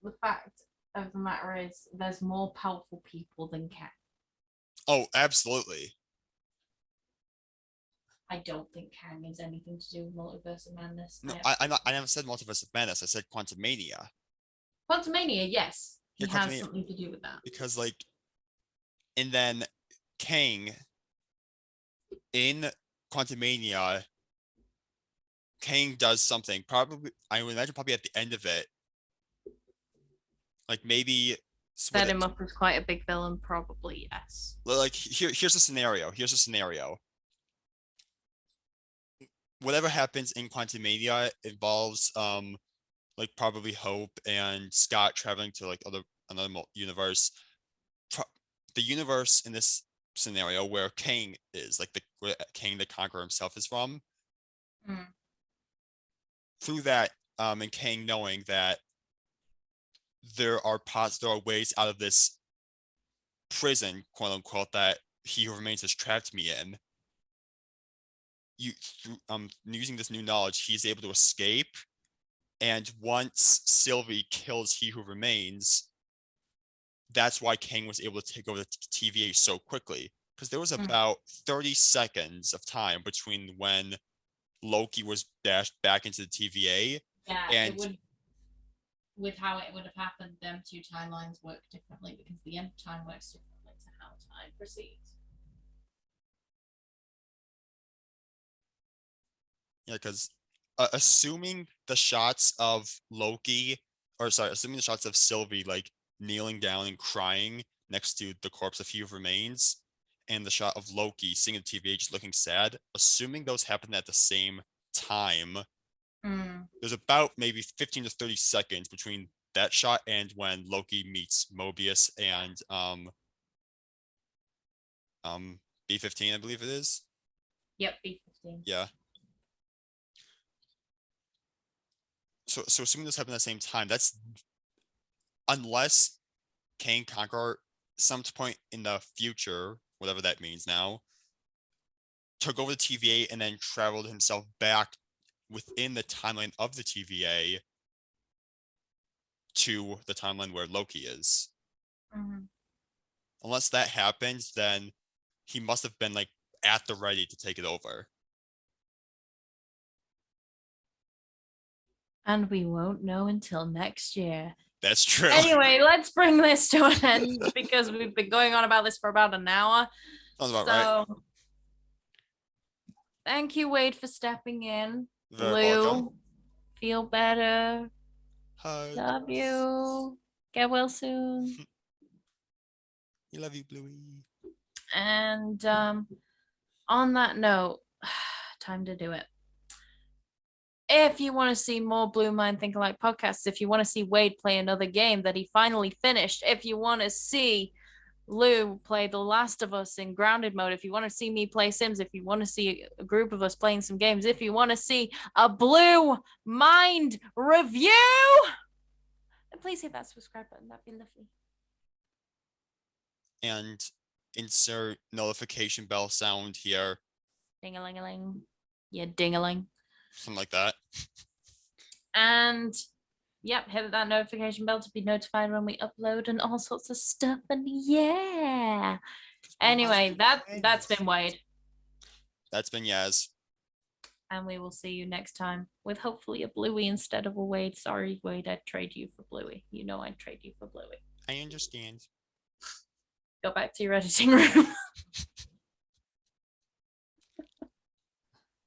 the fact of the matter is, there's more powerful people than Kang. Oh, absolutely. I don't think Kang has anything to do with Multiverse of Madness. No, I never said Multiverse of Madness. I said Quantumania. Quantumania, yes, he Yeah, has Quantumania, something to do with that. because, like, and then Kang in Quantumania, Kang does something. Probably, I would imagine, probably at the end of it, like, maybe Set him up as quite a big villain, probably, yes. Like, here's a scenario. Whatever happens in Quantumania involves like, probably Hope and Scott traveling to, like, another universe. The universe in this scenario where Kang is, like, where Kang the Conqueror himself is from. Through that, and Kang knowing that there are ways out of this prison, quote unquote, that He Who Remains has trapped me in. Using this new knowledge, he's able to escape. And once Sylvie kills He Who Remains, that's why Kang was able to take over the TVA so quickly. Because there was about 30 seconds of time between when Loki was dashed back into the TVA. Yeah, and it would. With how it would have happened, them two timelines work differently, because the end time works differently to how time proceeds. Yeah, because assuming the shots of assuming the shots of Sylvie, like, kneeling down and crying next to the corpse of He Who Remains, and the shot of Loki sitting in the TVA just looking sad, assuming those happen at the same time, there's about maybe 15 to 30 seconds between that shot and when Loki meets Mobius and B-15, I believe it is. Yep, B-15. Yeah. So assuming this happened at the same time, that's unless Kang Conqueror, some point in the future, whatever that means now, took over the TVA and then traveled himself back within the timeline of the TVA to the timeline where Loki is. Unless that happens, then he must have been, like, at the ready to take it over. And we won't know until next year. That's true. Anyway, let's bring this to an end, because we've been going on about this for about an hour. Sounds about right. Thank you, Wade, for stepping in. Very Blue, welcome. feel better. Hug. Love you. Get well soon. We love you, Bluey. And on that note, time to do it. If you want to see more Blue Mind Think Alike podcasts, if you want to see Wade play another game that he finally finished, if you want to see Lou play The Last of Us in grounded mode, if you want to see me play Sims, if you want to see a group of us playing some games, if you want to see a Blue Mind review, then please hit that subscribe button. That'd be lovely. And insert notification bell sound here. Ding-a-ling-a-ling. Yeah, ding-a-ling. Something like that. And yep, hit that notification bell to be notified when we upload and all sorts of stuff. And yeah. Anyway, that's been Wade. That's been Yaz. And we will see you next time with hopefully a Bluey instead of a Wade. Sorry, Wade, I'd trade you for Bluey. You know I'd trade you for Bluey. I understand. Go back to your editing room.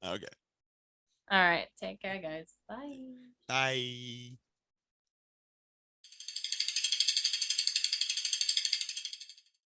Okay. All right. Take care, guys. Bye. Bye.